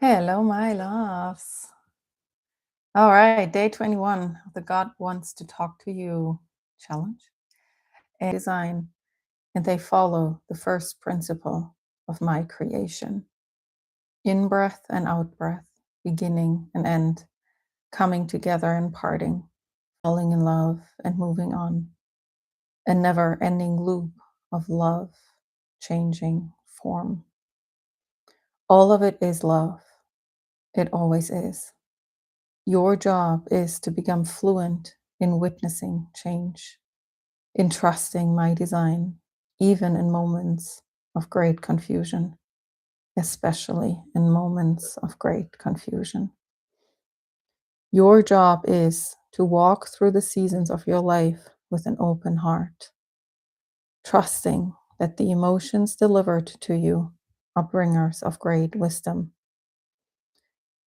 Hello, my loves. All right, day 21 of the God Wants to Talk to You challenge and design. And they follow the first principle of my creation: in breath and out breath, beginning and end, coming together and parting, falling in love and moving on. A never ending loop of love, changing form. All of it is love. It always is. Your job is to become fluent in witnessing change, in trusting my design, even in moments of great confusion, especially in moments of great confusion. Your job is to walk through the seasons of your life with an open heart, trusting that the emotions delivered to you are bringers of great wisdom.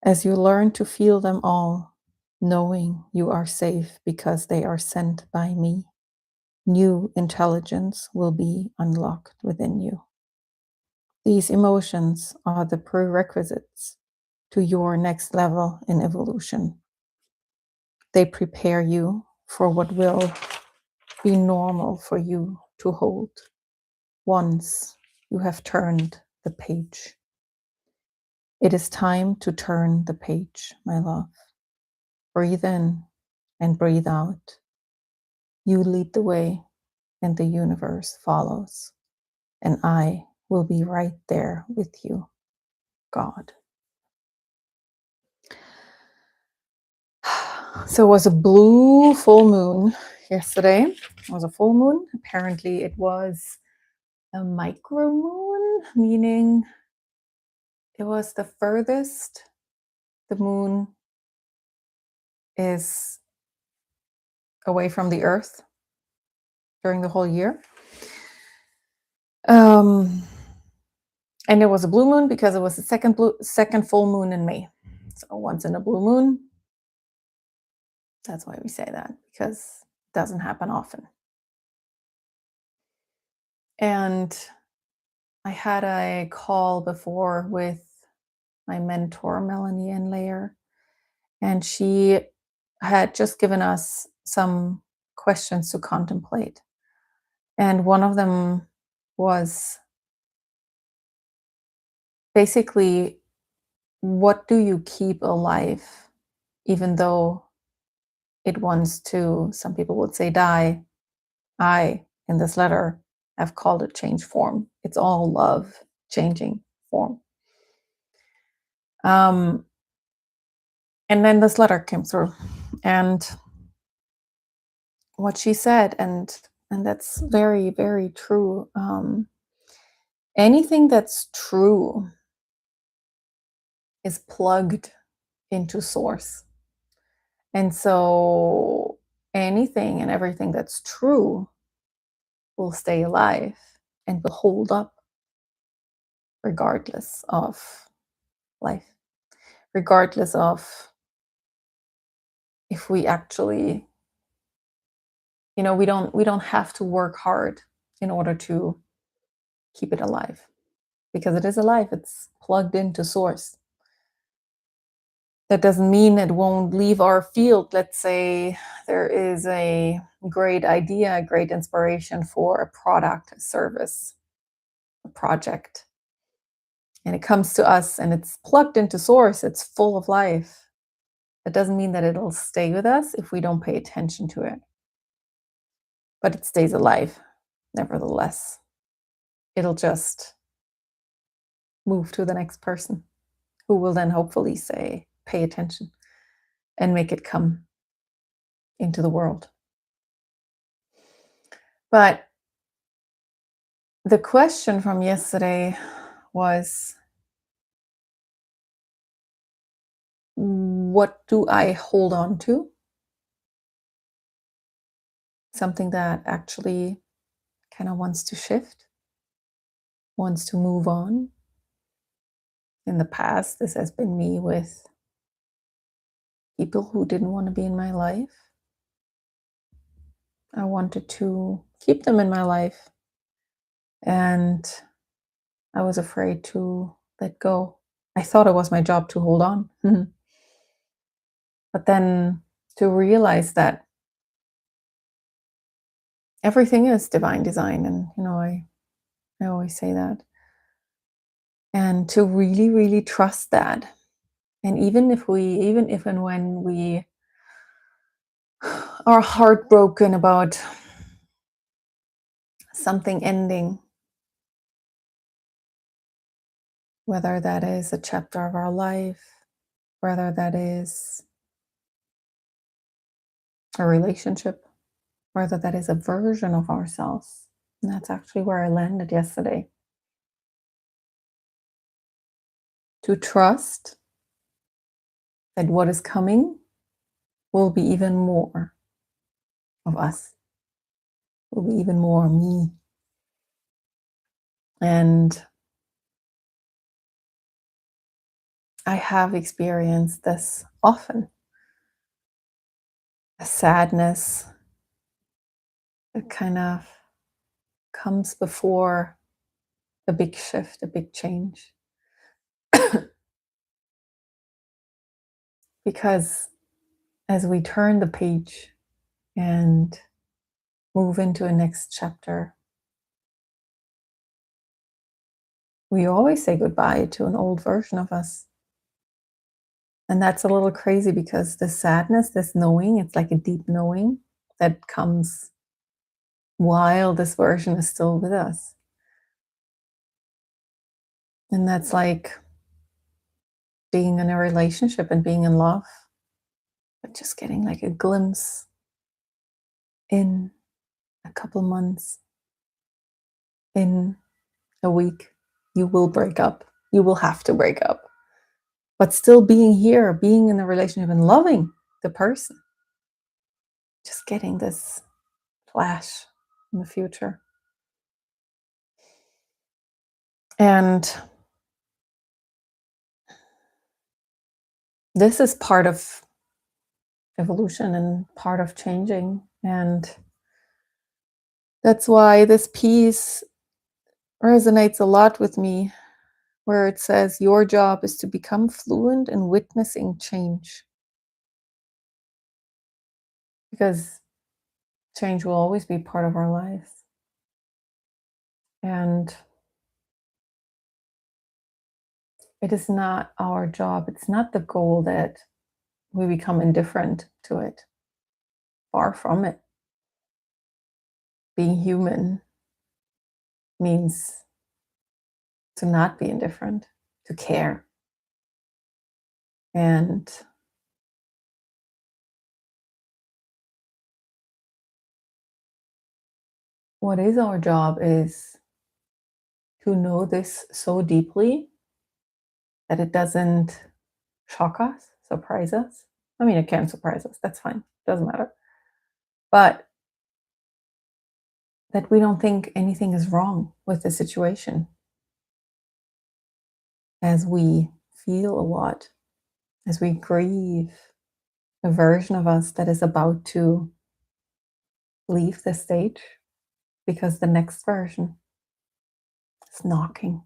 As you learn to feel them all, knowing you are safe because they are sent by me, new intelligence will be unlocked within you. These emotions are the prerequisites to your next level in evolution. They prepare you for what will be normal for you to hold once you have turned the page. It is time to turn the page, my love. Breathe in and breathe out. You lead the way, and the universe follows. And I will be right there with you, God. So it was a blue full moon yesterday. It was a full moon. Apparently, it was a micro moon, meaning it was the furthest the moon is away from the earth during the whole year. And it was a blue moon because it was the second full moon in May. So once in a blue moon. That's why we say that, because it doesn't happen often. And I had a call before with my mentor, Melanie and Layer, and she had just given us some questions to contemplate. And one of them was basically, what do you keep alive, even though it wants to, some people would say, die? I, in this letter, have called it change form. It's all love changing form. And then this letter came through, and what she said, and that's very, very true. Anything that's true is plugged into source. And so anything and everything that's true will stay alive and will hold up regardless of life, regardless of if we actually, we don't have to work hard in order to keep it alive, because it is alive. It's plugged into source. That doesn't mean it won't leave our field. Let's say there is a great idea, a great inspiration for a product, a service, a project, and it comes to us and it's plugged into source. It's full of life. That doesn't mean that it'll stay with us if we don't pay attention to it. But it stays alive, nevertheless. It'll just move to the next person, who will then hopefully say, pay attention and make it come into the world. But the question from yesterday was, what do I hold on to? Something that actually kind of wants to shift, wants to move on. In the past, this has been me with people who didn't want to be in my life. I wanted to keep them in my life, and I was afraid to let go I thought it was my job to hold on. But then to realize that everything is divine design, and I always say that. And to really, really trust that. And even if and when we are heartbroken about something ending, whether that is a chapter of our life, whether that is a relationship, whether that is a version of ourselves. And that's actually where I landed yesterday. To trust that what is coming will be even more of us, will be even more me. And I have experienced this often, a sadness that kind of comes before a big shift, a big change. Because as we turn the page and move into a next chapter, we always say goodbye to an old version of us. And that's a little crazy because the sadness, this knowing, it's like a deep knowing that comes while this version is still with us. And that's like being in a relationship and being in love, but just getting like a glimpse in a couple months, in a week, you will break up. You will have to break up. But still being here, being in a relationship and loving the person, just getting this flash in the future. And this is part of evolution and part of changing. And that's why this piece resonates a lot with me, where it says, your job is to become fluent in witnessing change. Because change will always be part of our lives. And it is not our job. It's not the goal that we become indifferent to it. Far from it. Being human means to not be indifferent, to care. And what is our job is to know this so deeply that it doesn't shock us, surprise us. I mean, it can surprise us. That's fine. Doesn't matter. But that we don't think anything is wrong with the situation. As we feel a lot, as we grieve a version of us that is about to leave the stage because the next version is knocking.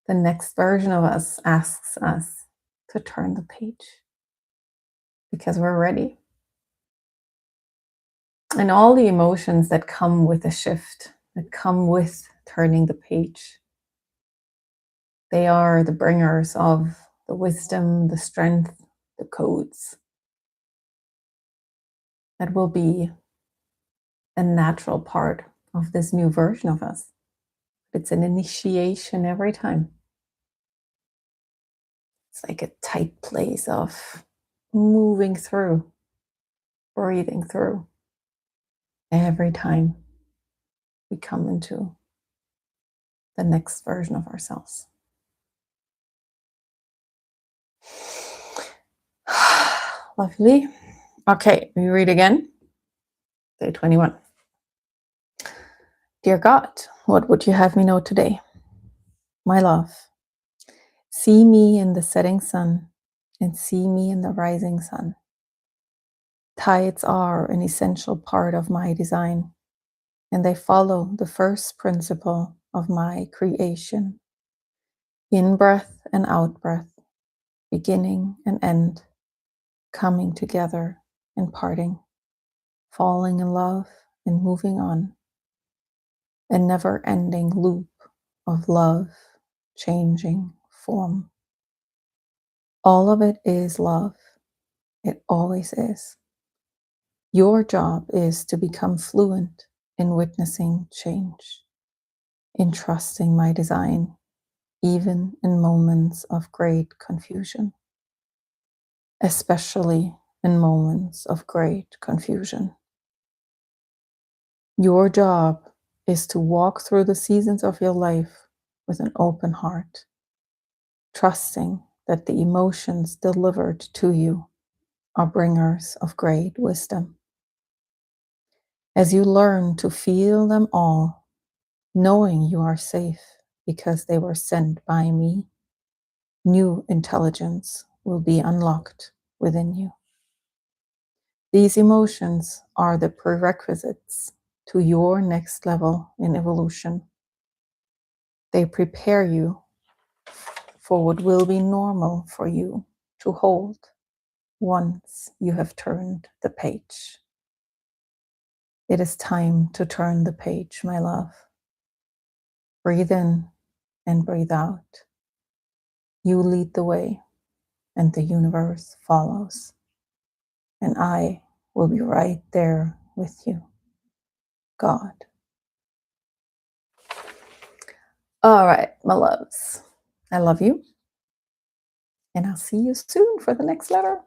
The next version of us asks us to turn the page because we're ready. And all the emotions that come with a shift, that come with turning the page, they are the bringers of the wisdom, the strength, the codes that will be a natural part of this new version of us. It's an initiation every time. It's like a tight place of moving through, breathing through every time we come into the next version of ourselves. Lovely. Okay, we read again. Day 21. Dear God, what would you have me know today? My love, see me in the setting sun and see me in the rising sun. Tides are an essential part of my design, and they follow the first principle of my creation. In breath and out breath, beginning and end, coming together and parting, falling in love and moving on, a never ending loop of love, changing form. All of it is love. It always is. Your job is to become fluent in witnessing change, in trusting my design, even in moments of great confusion, especially in moments of great confusion. Your job is to walk through the seasons of your life with an open heart, trusting that the emotions delivered to you are bringers of great wisdom. As you learn to feel them all, knowing you are safe because they were sent by me, new intelligence will be unlocked within you. These emotions are the prerequisites to your next level in evolution. They prepare you for what will be normal for you to hold once you have turned the page. It is time to turn the page, my love. Breathe in and breathe out. You lead the way, and the universe follows. And I will be right there with you. God. All right, my loves. I love you. And I'll see you soon for the next letter.